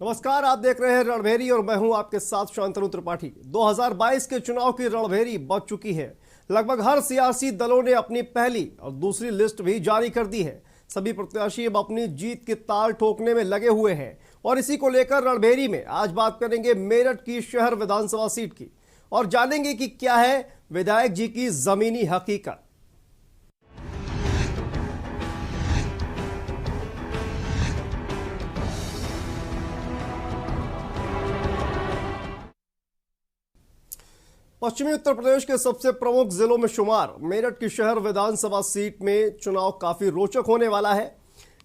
नमस्कार, आप देख रहे हैं रणभेरी और मैं हूं आपके साथ शांतनु त्रिपाठी। 2022 के चुनाव की रणभेरी बच चुकी है। लगभग हर सियासी दलों ने अपनी पहली और दूसरी लिस्ट भी जारी कर दी है। सभी प्रत्याशी अब अपनी जीत की ताल ठोकने में लगे हुए हैं और इसी को लेकर रणभेरी में आज बात करेंगे मेरठ की शहर विधानसभा सीट की और जानेंगे कि क्या है विधायक जी की जमीनी हकीकत। पश्चिमी उत्तर प्रदेश के सबसे प्रमुख जिलों में शुमार मेरठ की शहर विधानसभा सीट में चुनाव काफी रोचक होने वाला है।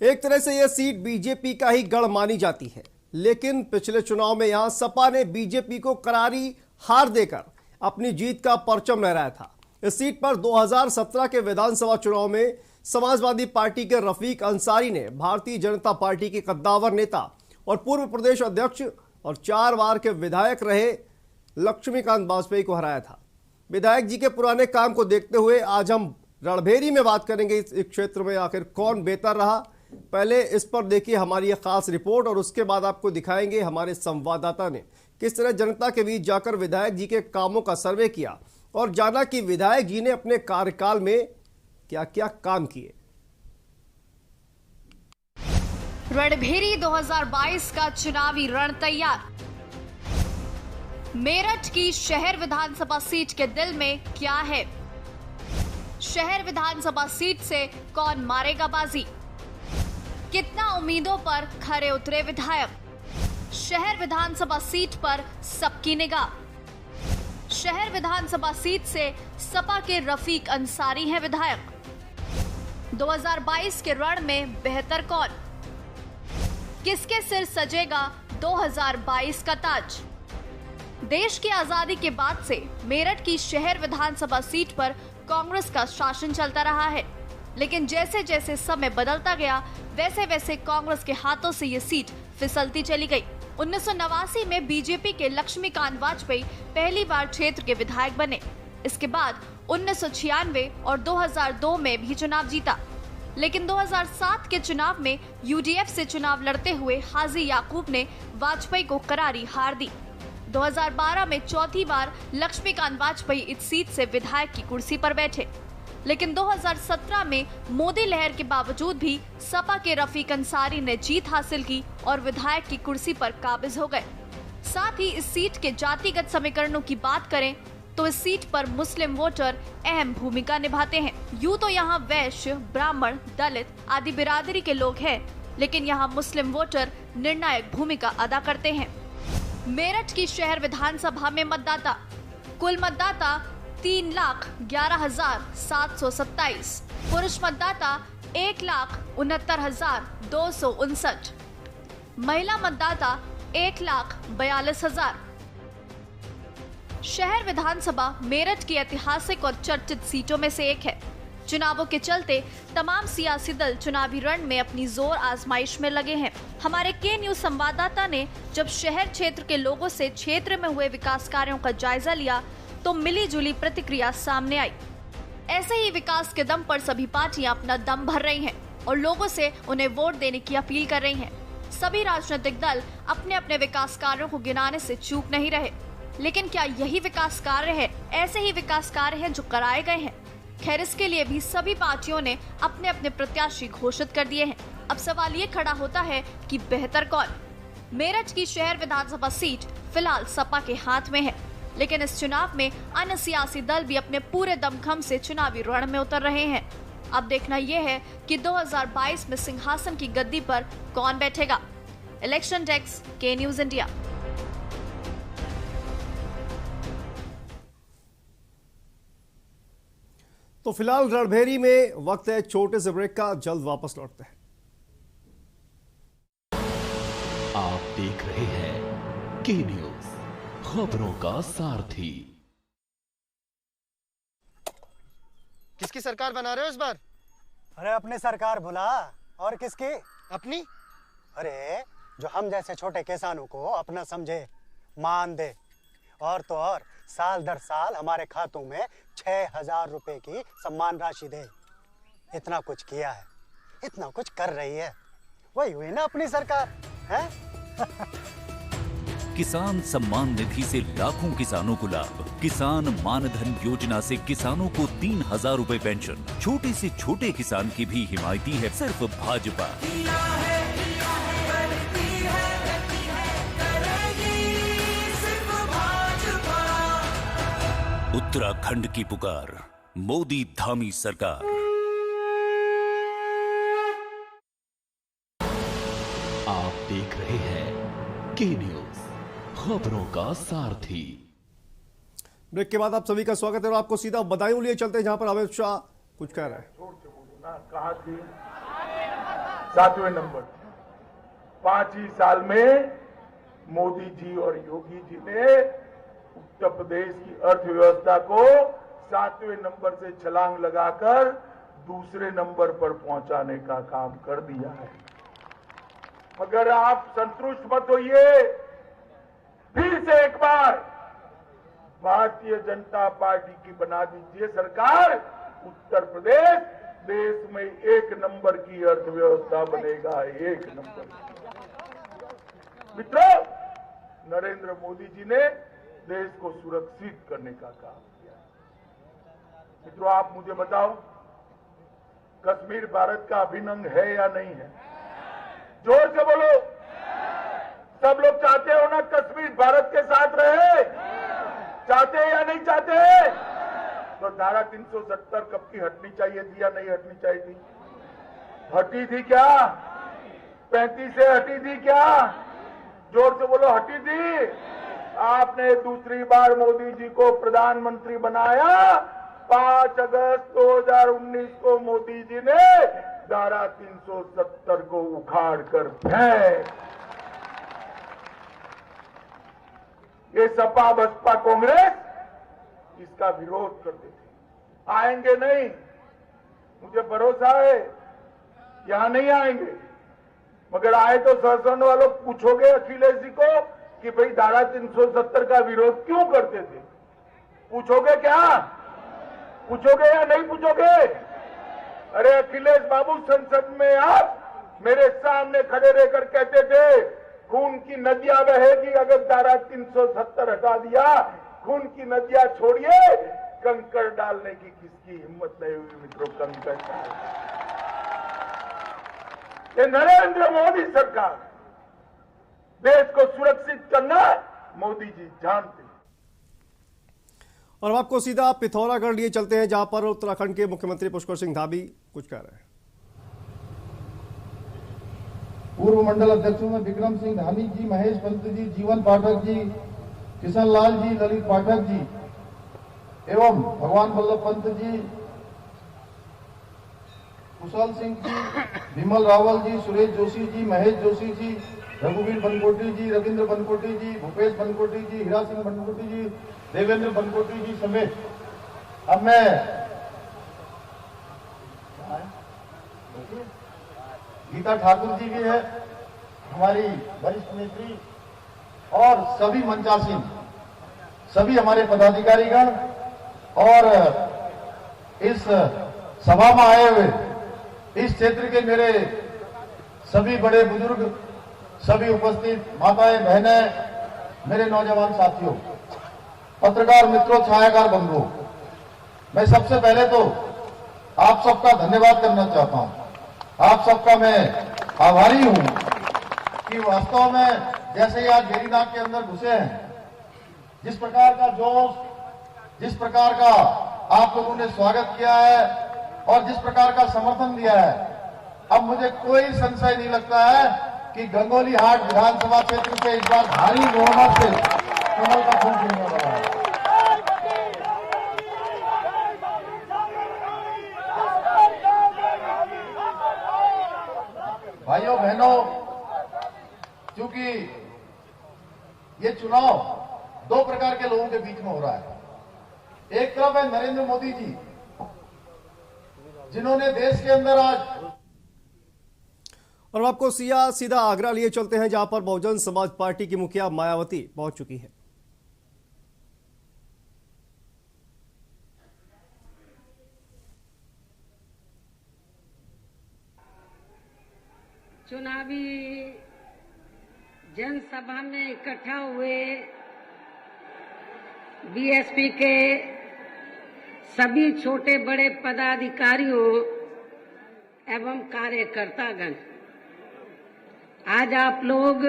एक तरह से यह सीट बीजेपी का ही गढ़ मानी जाती है, लेकिन पिछले चुनाव में यहां सपा ने बीजेपी को करारी हार देकर अपनी जीत का परचम लहराया था। इस सीट पर 2017 के विधानसभा चुनाव में समाजवादी पार्टी के रफीक अंसारी ने भारतीय जनता पार्टी के कद्दावर नेता और पूर्व प्रदेश अध्यक्ष और 4 बार के विधायक रहे लक्ष्मीकांत वाजपेयी को हराया था। विधायक जी के पुराने काम को देखते हुए आज हम रणभेरी में बात करेंगे इस क्षेत्र में आखिर कौन बेहतर रहा। पहले इस पर देखिए हमारी एक खास रिपोर्ट और उसके बाद आपको दिखाएंगे हमारे संवाददाता ने किस तरह जनता के बीच जाकर विधायक जी के कामों का सर्वे किया और जाना कि विधायक जी ने अपने कार्यकाल में क्या क्या काम किए। रणभेरी 2022 का चुनावी रण तैयार। मेरठ की शहर विधानसभा सीट के दिल में क्या है? शहर विधानसभा सीट से कौन मारेगा बाजी? कितना उम्मीदों पर खरे उतरे विधायक? शहर विधानसभा सीट पर सबकी निगाह। शहर विधानसभा सीट से सपा के रफीक अंसारी हैं विधायक। 2022 के रण में बेहतर कौन? किसके सिर सजेगा 2022 का ताज? देश की आजादी के बाद से मेरठ की शहर विधानसभा सीट पर कांग्रेस का शासन चलता रहा है, लेकिन जैसे जैसे समय बदलता गया वैसे वैसे कांग्रेस के हाथों से ये सीट फिसलती चली गई। 1989 में बीजेपी के लक्ष्मीकांत वाजपेयी पहली बार क्षेत्र के विधायक बने। इसके बाद 1996 और 2002 में भी चुनाव जीता, लेकिन 2007 के चुनाव में यूडीएफ से चुनाव लड़ते हुए हाजी याकूब ने वाजपेयी को करारी हार दी। 2012 में चौथी बार लक्ष्मीकांत वाजपेयी इस सीट से विधायक की कुर्सी पर बैठे, लेकिन 2017 में मोदी लहर के बावजूद भी सपा के रफीक अंसारी ने जीत हासिल की और विधायक की कुर्सी पर काबिज हो गए। साथ ही इस सीट के जातिगत समीकरणों की बात करें तो इस सीट पर मुस्लिम वोटर अहम भूमिका निभाते हैं। यूं तो यहाँ वैश्य, ब्राह्मण, दलित आदि बिरादरी के लोग हैं, लेकिन यहाँ मुस्लिम वोटर निर्णायक भूमिका अदा करते हैं। मेरठ की शहर विधानसभा में मतदाता कुल मतदाता 3,11,727, पुरुष मतदाता 1,69,259, महिला मतदाता 1,42,000। शहर विधानसभा मेरठ की ऐतिहासिक और चर्चित सीटों में से एक है। चुनावों के चलते तमाम सियासी दल चुनावी रण में अपनी जोर आजमाइश में लगे हैं। हमारे के न्यूज संवाददाता ने जब शहर क्षेत्र के लोगों से क्षेत्र में हुए विकास कार्यों का जायजा लिया तो मिली जुली प्रतिक्रिया सामने आई। ऐसे ही विकास के दम पर सभी पार्टियां अपना दम भर रही हैं और लोगों से उन्हें वोट देने की अपील कर रही हैं। सभी राजनीतिक दल अपने अपने विकास कार्यों को गिनाने से चूक नहीं रहे, लेकिन क्या यही विकास कार्य है? ऐसे ही विकास कार्य हैं जो कराए गए हैं? खैर, इसके लिए भी सभी पार्टियों ने अपने अपने प्रत्याशी घोषित कर दिए हैं। अब सवाल ये खड़ा होता है कि बेहतर कौन? मेरठ की शहर विधानसभा सीट फिलहाल सपा के हाथ में है, लेकिन इस चुनाव में अन्य सियासी दल भी अपने पूरे दमखम से चुनावी रण में उतर रहे हैं। अब देखना यह है कि 2022 में सिंहासन की गद्दी पर कौन बैठेगा। इलेक्शन डेस्क, के न्यूज इंडिया। तो फिलहाल रणभेरी में वक्त है छोटे से ब्रेक का, जल्द वापस लौटते हैं। आप देख रहे हैं के न्यूज, खबरों का सारथी। किसकी सरकार बना रहे हो इस बार? अरे अपनी सरकार भुला, और किसकी? अपनी? अरे जो हम जैसे छोटे किसानों को अपना समझे, मान दे, और तो और साल दर साल हमारे खातों में 6,000 रुपए की सम्मान राशि दे। इतना कुछ किया है, इतना कुछ कर रही है, वही हुई ना अपनी सरकार है। किसान सम्मान निधि से लाखों किसानों को लाभ। किसान मानधन योजना से किसानों को 3,000 रुपए पेंशन। छोटे से छोटे किसान की भी हिमायती है सिर्फ भाजपा। उत्तराखंड की पुकार, मोदी धामी सरकार। आप देख रहे हैं के न्यूज, खबरों का सारथी। ब्रेक के बाद आप सभी का स्वागत है और आपको सीधा बदायूं लिए चलते हैं जहां पर अमित शाह कुछ कह रहे हैं। कहा थी 7वें नंबर 5 ही साल में मोदी जी और योगी जी ने उत्तर प्रदेश की अर्थव्यवस्था को 7वें नंबर से छलांग लगाकर दूसरे नंबर पर पहुंचाने का काम कर दिया है। मगर आप संतुष्ट मत होइए, फिर से एक बार भारतीय जनता पार्टी की बना दीजिए सरकार। उत्तर प्रदेश देश में 1 नंबर की अर्थव्यवस्था बनेगा, 1 नंबर। मित्रों, नरेंद्र मोदी जी ने देश को सुरक्षित करने का काम किया। मित्रों, आप मुझे बताओ, कश्मीर भारत का अभिन्न अंग है या नहीं है? जोर से बोलो। सब लोग चाहते हो ना कश्मीर भारत के साथ रहे? चाहते हैं या नहीं चाहते हैं? तो धारा 370 कब की हटनी चाहिए थी या नहीं हटनी चाहिए थी? हटी थी क्या? 35 से हटी थी क्या? जोर से बोलो, हटी थी। आपने दूसरी बार मोदी जी को प्रधानमंत्री बनाया। 5 अगस्त 2019 को मोदी जी ने धारा 370 को उखाड़ कर फेंक। ये सपा बसपा कांग्रेस इसका विरोध करते थे। आएंगे नहीं, मुझे भरोसा है यहां नहीं आएंगे। मगर आए तो संसद वालों पूछोगे अखिलेश जी को कि भाई धारा 370 का विरोध क्यों करते थे? पूछोगे क्या? पूछोगे या नहीं पूछोगे? अरे अखिलेश बाबू, संसद में आप मेरे सामने खड़े रहकर कहते थे खून की नदियां बहेगी अगर धारा 370 हटा दिया। खून की नदियां छोड़िए, कंकड़ डालने की किसकी हिम्मत नहीं हुई मित्रों। कंकड़ ये नरेंद्र मोदी सरकार, देश को सुरक्षित करना मोदी जी जानते हैं। और अब आपको सीधा पिथौरागढ़ लिए चलते हैं जहां पर उत्तराखंड के मुख्यमंत्री पुष्कर सिंह धामी कुछ कह रहे हैं। पूर्व मंडल अध्यक्षों में विक्रम सिंह धामी जी, महेश पंत जी, जीवन पाठक जी, किशन लाल जी, ललित पाठक जी एवं भगवान वल्लभ पंत जी, कुशल सिंह जी, विमल रावल जी, सुरेश जोशी जी, महेश जोशी जी, रघुवीर बनकोटी जी, रविंद्र बनकोटी जी, भूपेश बनकोटी जी, हीरा सिंह बनकोटी जी, देवेंद्र बनकोटी जी समेत अब मैं गीता ठाकुर जी भी है, हमारी वरिष्ठ नेत्री, और सभी मंचासीन, सभी हमारे पदाधिकारीगण और इस सभा में आए हुए इस क्षेत्र के मेरे सभी बड़े बुजुर्ग, सभी उपस्थित माताएं बहनें, मेरे नौजवान साथियों, पत्रकार मित्रों, छायाकार बंधुओं, मैं सबसे पहले तो आप सबका धन्यवाद करना चाहता हूं। आप सबका मैं आभारी हूं कि वास्तव में जैसे ही आज बेरीनाग के अंदर घुसे हैं, जिस प्रकार का जोश, जिस प्रकार का आप लोगों ने स्वागत किया है और जिस प्रकार का समर्थन दिया है, अब मुझे कोई संशय नहीं लगता है कि गंगोली हाट विधानसभा क्षेत्र से इस बार भारी बहुमत से कमल का फूल खिलने वाला है। भाइयों बहनों, क्योंकि ये चुनाव 2 प्रकार के लोगों के बीच में हो रहा है। एक तरफ है नरेंद्र मोदी जी, जिन्होंने देश के अंदर आज, और आपको सीधा आगरा लिए चलते हैं जहां पर बहुजन समाज पार्टी की मुखिया मायावती पहुंच चुकी है। चुनावी जनसभा में इकट्ठा हुए बीएसपी के सभी छोटे बड़े पदाधिकारियों एवं कार्यकर्तागण, आज आप लोग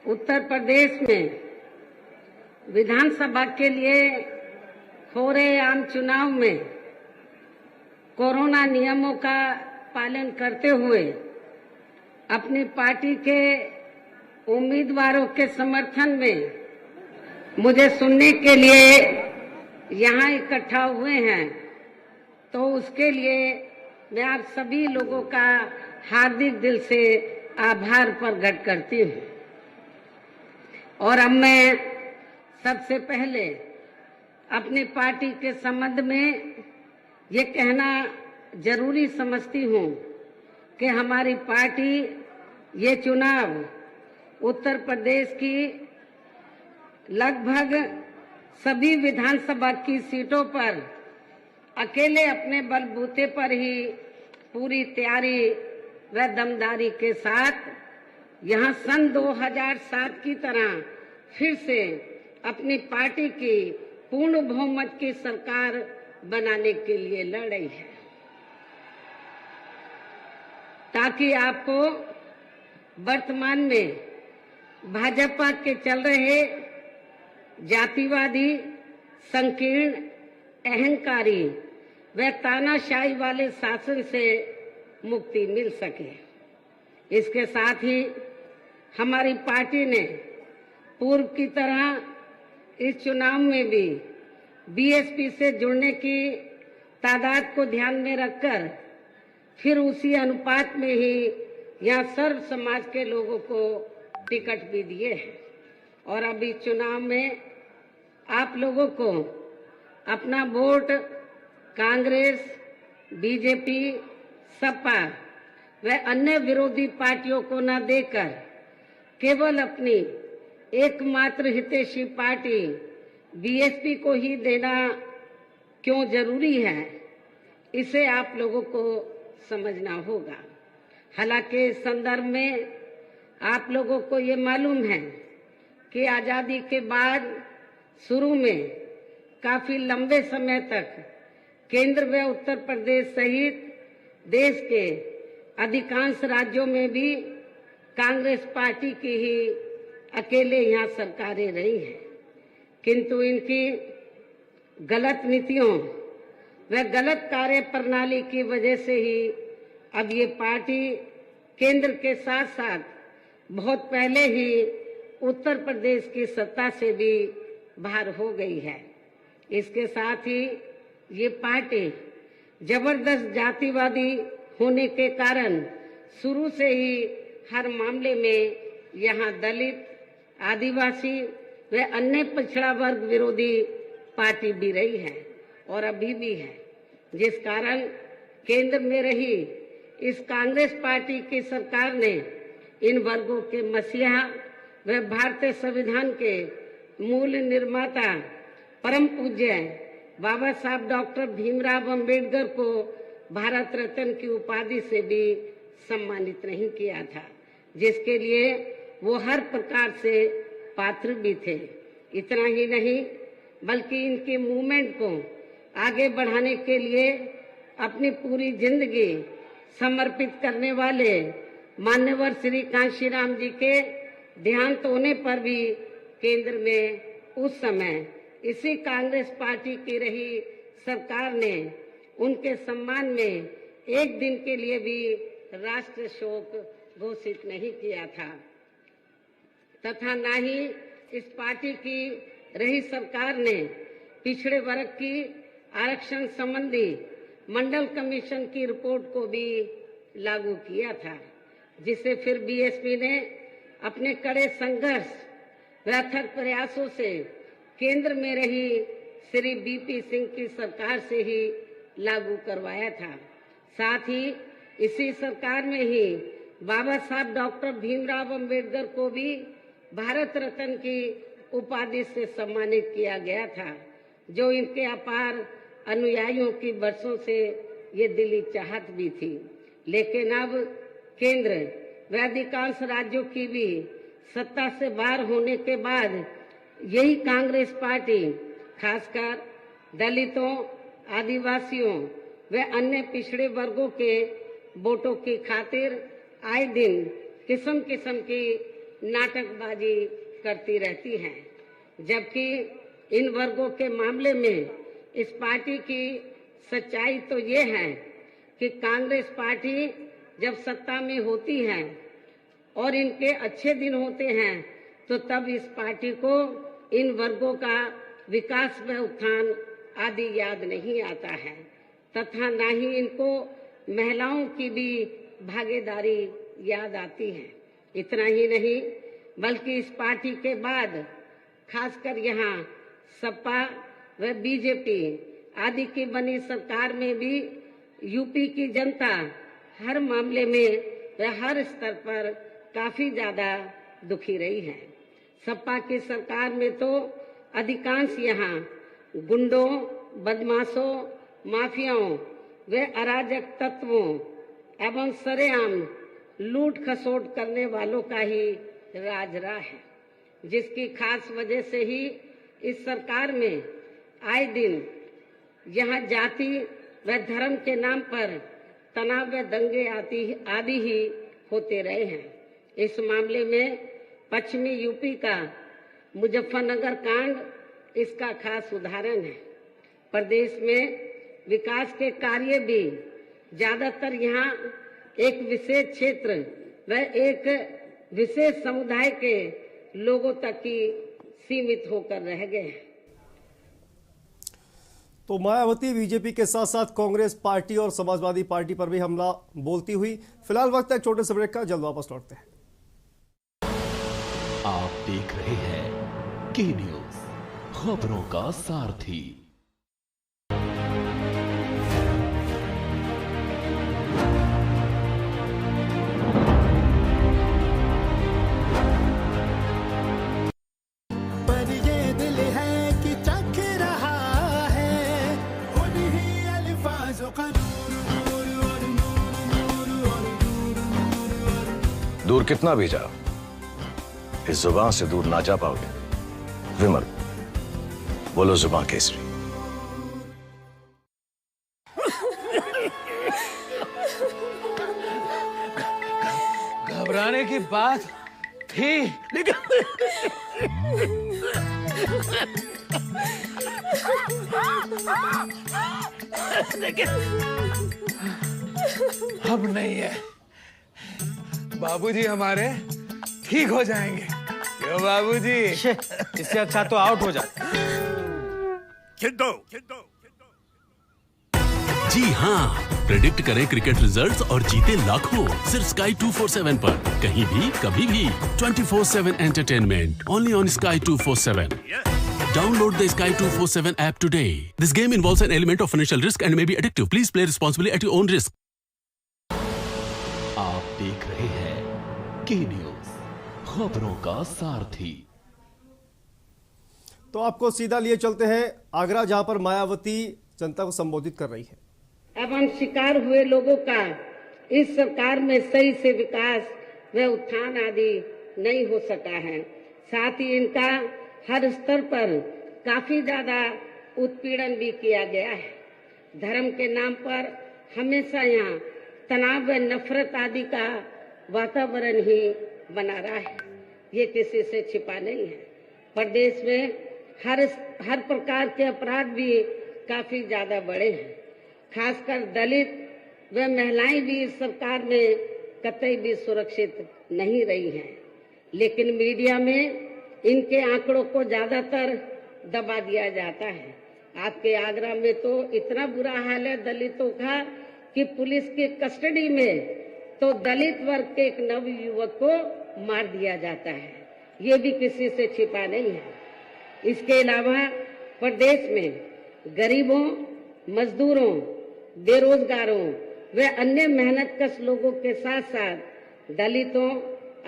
उत्तर प्रदेश में विधानसभा के लिए हो रहे आम चुनाव में कोरोना नियमों का पालन करते हुए अपनी पार्टी के उम्मीदवारों के समर्थन में मुझे सुनने के लिए यहाँ इकट्ठा हुए हैं, तो उसके लिए मैं आप सभी लोगों का हार्दिक दिल से आभार प्रकट करती हूँ। और अब मैं सबसे पहले अपनी पार्टी के संबंध में ये कहना जरूरी समझती हूँ कि हमारी पार्टी ये चुनाव उत्तर प्रदेश की लगभग सभी विधानसभा की सीटों पर अकेले अपने बलबूते पर ही पूरी तैयारी व दमदारी के साथ यहाँ सन 2007 की तरह फिर से अपनी पार्टी की पूर्ण बहुमत की सरकार बनाने के लिए लड़ रही है, ताकि आपको वर्तमान में भाजपा के चल रहे जातिवादी, संकीर्ण, अहंकारी व तानाशाही वाले शासन से मुक्ति मिल सके। इसके साथ ही हमारी पार्टी ने पूर्व की तरह इस चुनाव में भी बीएसपी से जुड़ने की तादाद को ध्यान में रखकर फिर उसी अनुपात में ही यहाँ सर्व समाज के लोगों को टिकट भी दिए हैं। और अब इस चुनाव में आप लोगों को अपना वोट कांग्रेस, बीजेपी, सपा व अन्य विरोधी पार्टियों को न देकर केवल अपनी एकमात्र हितैषी पार्टी बीएसपी को ही देना क्यों जरूरी है, इसे आप लोगों को समझना होगा। हालांकि इस संदर्भ में आप लोगों को ये मालूम है कि आजादी के बाद शुरू में काफी लंबे समय तक केंद्र व उत्तर प्रदेश सहित देश के अधिकांश राज्यों में भी कांग्रेस पार्टी की ही अकेले यहाँ सरकारें रही हैं, किंतु इनकी गलत नीतियों व गलत कार्य प्रणाली की वजह से ही अब ये पार्टी केंद्र के साथ साथ बहुत पहले ही उत्तर प्रदेश की सत्ता से भी बाहर हो गई है। इसके साथ ही ये पार्टी जबरदस्त जातिवादी होने के कारण शुरू से ही हर मामले में यहाँ दलित, आदिवासी व अन्य पिछड़ा वर्ग विरोधी पार्टी भी रही है और अभी भी है, जिस कारण केंद्र में रही इस कांग्रेस पार्टी की सरकार ने इन वर्गों के मसीहा व भारतीय संविधान के मूल निर्माता परम पूज्य बाबा साहब डॉक्टर भीमराव अंबेडकर को भारत रत्न की उपाधि से भी सम्मानित नहीं किया था, जिसके लिए वो हर प्रकार से पात्र भी थे। इतना ही नहीं बल्कि इनके मूवमेंट को आगे बढ़ाने के लिए अपनी पूरी जिंदगी समर्पित करने वाले मान्यवर श्री कांशीराम जी के देहांत होने पर भी केंद्र में उस समय इसी कांग्रेस पार्टी की रही सरकार ने उनके सम्मान में एक दिन के लिए भी राष्ट्रीय शोक घोषित नहीं किया था, तथा न ही इस पार्टी की रही सरकार ने पिछड़े वर्ग की आरक्षण संबंधी मंडल कमीशन की रिपोर्ट को भी लागू किया था, जिसे फिर बीएसपी ने अपने कड़े संघर्ष व अथक प्रयासों से केंद्र में रही श्री बीपी सिंह की सरकार से ही लागू करवाया था। साथ ही इसी सरकार में ही बाबा साहब डॉक्टर भीमराव अंबेडकर को भी भारत रत्न की उपाधि से सम्मानित किया गया था, जो इनके अपार अनुयायियों की वर्षों से ये दिली चाहत भी थी। लेकिन अब केंद्र व अधिकांश राज्यों की भी सत्ता से बाहर होने के बाद यही कांग्रेस पार्टी खासकर दलितों, आदिवासियों व अन्य पिछड़े वर्गों के वोटों की खातिर आए दिन किस्म किस्म की नाटकबाजी करती रहती है, जबकि इन वर्गों के मामले में इस पार्टी की सच्चाई तो ये है कि कांग्रेस पार्टी जब सत्ता में होती है और इनके अच्छे दिन होते हैं तो तब इस पार्टी को इन वर्गों का विकास व उत्थान आदि याद नहीं आता है तथा न ही इनको महिलाओं की भी भागीदारी याद आती है। इतना ही नहीं बल्कि इस पार्टी के बाद खासकर यहाँ सपा व बीजेपी आदि की बनी सरकार में भी यूपी की जनता हर मामले में व हर स्तर पर काफी ज्यादा दुखी रही है। सपा की सरकार में तो अधिकांश यहाँ गुंडों, बदमाशों, माफियाओं व अराजक तत्वों एवं सरेआम लूट खसोट करने वालों का ही राज रहा है, जिसकी खास वजह से ही इस सरकार में आए दिन यहाँ जाति व धर्म के नाम पर तनाव व दंगे आदि ही होते रहे हैं। इस मामले में पश्चिमी यूपी का मुजफ्फरनगर कांड इसका खास उदाहरण है। प्रदेश में विकास के कार्य भी ज्यादातर यहाँ एक विशेष क्षेत्र व एक विशेष समुदाय के लोगों तक ही सीमित होकर रह गए हैं। तो मायावती बीजेपी के साथ साथ कांग्रेस पार्टी और समाजवादी पार्टी पर भी हमला बोलती हुई। फिलहाल वक्त है छोटे से ब्रेक का, जल्द वापस लौटते हैं। आप देख रहे हैं के न्यूज, खबरों का सारथी। दूर कितना भी जाओ, इस जुबान से दूर ना जा पाओगे। विमल, बोलो जुबान केसरी। घबराने की बात थी, लेकिन अब नहीं है। बाबूजी हमारे ठीक हो जाएंगे। क्यों बाबूजी? इससे अच्छा तो आउट हो जा। जी हाँ, प्रेडिक्ट करें क्रिकेट रिजल्ट्स और जीते लाखों सिर्फ Sky 247 पर। कहीं भी कभी भी 24/7 entertainment only on Sky 247. Download the Sky 247 app today. This game involves an element of financial risk and may be addictive. Please play responsibly at your own risk. आप देख रहे हैं के न्यूज, खबरों का सारथी। तो आपको सीधा लिए चलते हैं आगरा, जहां पर मायावती जनता को संबोधित कर रही है। एवं शिकार हुए लोगों का इस सरकार में सही से विकास व उत्थान आदि नहीं हो सका है। साथ ही इनका हर स्तर पर काफी ज्यादा उत्पीड़न भी किया गया है। धर्म के नाम पर हमेशा यहाँ तनाव व नफरत आदि का वातावरण ही बना रहा है। ये किसी से छिपा नहीं है। प्रदेश में हर प्रकार के अपराध भी काफी ज्यादा बढ़े हैं। खासकर दलित व महिलाएं भी इस सरकार में कतई भी सुरक्षित नहीं रही हैं। लेकिन मीडिया में इनके आंकड़ों को ज्यादातर दबा दिया जाता है। आपके आगरा में तो इतना बुरा हाल है दलितों का कि पुलिस की कस्टडी में तो दलित वर्ग के एक नव युवक को मार दिया जाता है। ये भी किसी से छिपा नहीं है। इसके अलावा प्रदेश में गरीबों, मजदूरों, बेरोजगारों व अन्य मेहनतकश लोगों के साथ साथ दलितों,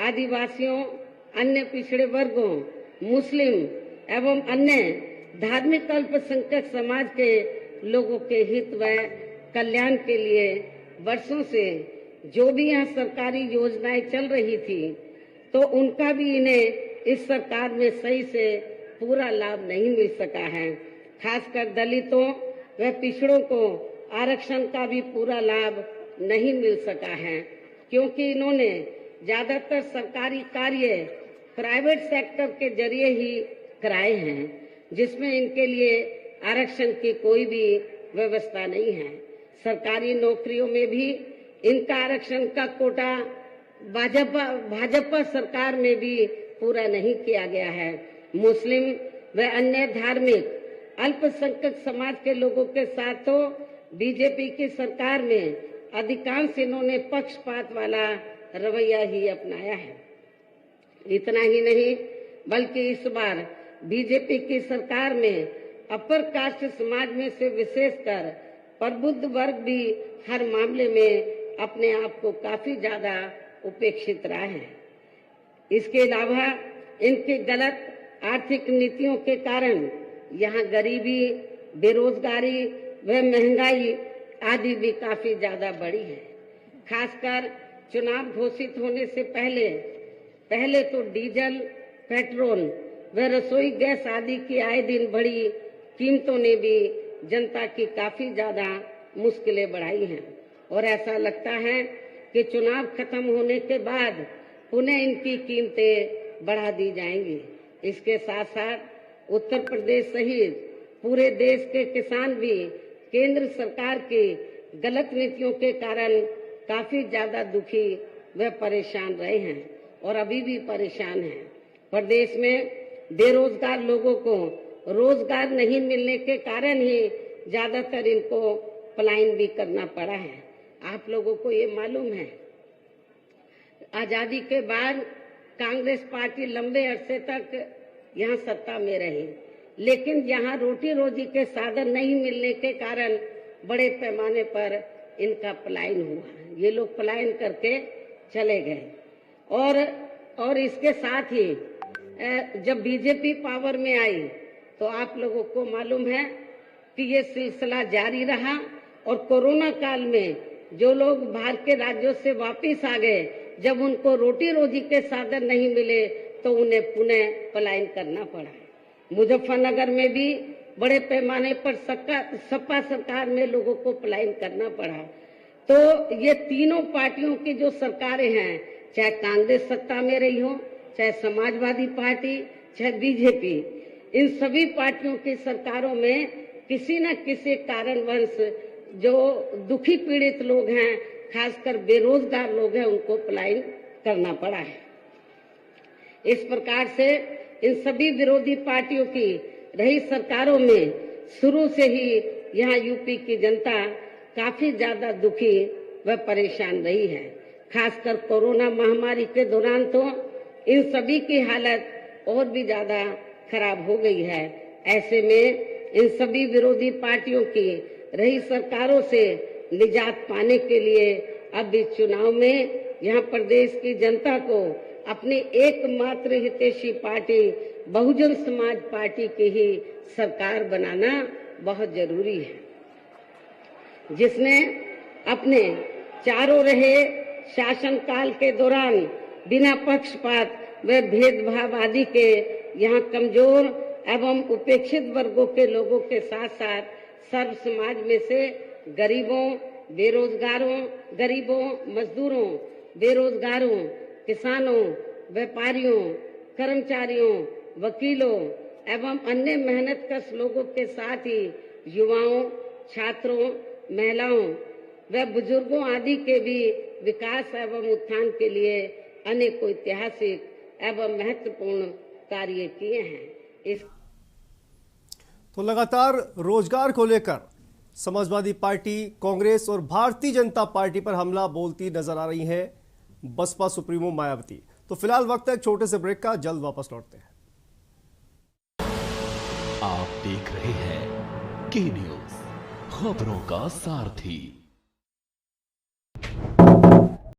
आदिवासियों, अन्य पिछड़े वर्गों, मुस्लिम एवं अन्य धार्मिक अल्पसंख्यक समाज के लोगों के हित व कल्याण के लिए वर्षों से जो भी यहाँ सरकारी योजनाएं चल रही थी तो उनका भी इन्हें इस सरकार में सही से पूरा लाभ नहीं मिल सका है। खासकर दलितों व पिछड़ों को आरक्षण का भी पूरा लाभ नहीं मिल सका है, क्योंकि इन्होंने ज्यादातर सरकारी कार्य प्राइवेट सेक्टर के जरिए ही कराए हैं, जिसमें इनके लिए आरक्षण की कोई भी व्यवस्था नहीं है। सरकारी नौकरियों में भी इनका आरक्षण का कोटा भाजपा सरकार में भी पूरा नहीं किया गया है। मुस्लिम व अन्य धार्मिक अल्पसंख्यक समाज के लोगों के साथ तो बीजेपी की सरकार में अधिकांश इन्होंने पक्षपात वाला रवैया ही अपनाया है। इतना ही नहीं बल्कि इस बार बीजेपी की सरकार में अपर कास्ट समाज में से विशेषकर प्रबुद्ध वर्ग भी हर मामले में अपने आप को काफी ज्यादा उपेक्षित रहा है। इसके अलावा इनकी गलत आर्थिक नीतियों के कारण यहाँ गरीबी, बेरोजगारी व महंगाई आदि भी काफी ज्यादा बढ़ी है। खासकर चुनाव घोषित होने से पहले तो डीजल, पेट्रोल व रसोई गैस आदि की आए दिन बढ़ी कीमतों ने भी जनता की काफी ज्यादा मुश्किलें बढ़ाई हैं और ऐसा लगता है कि चुनाव खत्म होने के बाद पुनः इनकी कीमतें बढ़ा दी जाएंगी। इसके साथ साथ उत्तर प्रदेश सहित पूरे देश के किसान भी केंद्र सरकार की गलत नीतियों के कारण काफी ज्यादा दुखी व परेशान रहे हैं और अभी भी परेशान हैं। प्रदेश में बेरोजगार लोगों को रोजगार नहीं मिलने के कारण ही ज्यादातर इनको पलायन भी करना पड़ा है। आप लोगों को ये मालूम है, आजादी के बाद कांग्रेस पार्टी लंबे अरसे तक यहाँ सत्ता में रही, लेकिन यहाँ रोटी रोजी के साधन नहीं मिलने के कारण बड़े पैमाने पर इनका पलायन हुआ। ये लोग पलायन करके चले गए और इसके साथ ही जब बीजेपी पावर में आई तो आप लोगों को मालूम है कि ये सिलसिला जारी रहा और कोरोना काल में जो लोग बाहर के राज्यों से वापस आ गए, जब उनको रोटी रोजी के साधन नहीं मिले तो उन्हें पुनः पलायन करना पड़ा। मुजफ्फरनगर में भी बड़े पैमाने पर सपा सरकार में लोगों को पलायन करना पड़ा। तो ये तीनों पार्टियों की जो सरकारें हैं, चाहे कांग्रेस सत्ता में रही हो, चाहे समाजवादी पार्टी, चाहे बीजेपी, इन सभी पार्टियों की सरकारों में किसी न किसी कारणवश जो दुखी पीड़ित लोग हैं, खासकर बेरोजगार लोग हैं, उनको पलायन करना पड़ा है। इस प्रकार से इन सभी विरोधी पार्टियों की रही सरकारों में शुरू से ही यहाँ यूपी की जनता काफी ज्यादा दुखी व परेशान रही है। खासकर कोरोना महामारी के दौरान तो इन सभी की हालत और भी ज्यादा खराब हो गई है। ऐसे में इन सभी विरोधी पार्टियों की रही सरकारों से निजात पाने के लिए अब इस चुनाव में यहाँ प्रदेश की जनता को अपनी एकमात्र हितैषी पार्टी बहुजन समाज पार्टी की ही सरकार बनाना बहुत जरूरी है, जिसने अपने चारों रहे शासनकाल के दौरान बिना पक्षपात व भेदभाव आदि के यहाँ कमजोर एवं उपेक्षित वर्गों के लोगों के साथ साथ सर्व समाज में से गरीबों, मजदूरों, बेरोजगारों, किसानों, व्यापारियों, कर्मचारियों, वकीलों एवं अन्य मेहनतकश लोगों के साथ ही युवाओं, छात्रों, महिलाओं व बुजुर्गों आदि के भी विकास एवं उत्थान के लिए अनेकों ऐतिहासिक एवं महत्वपूर्ण कार्य किए हैं। तो लगातार रोजगार को लेकर समाजवादी पार्टी, कांग्रेस और भारतीय जनता पार्टी पर हमला बोलती नजर आ रही है बसपा सुप्रीमो मायावती। तो फिलहाल वक्त है एक छोटे से ब्रेक का, जल्द वापस लौटते हैं। आप देख रहे हैं के न्यूज़, खबरों का सारथी।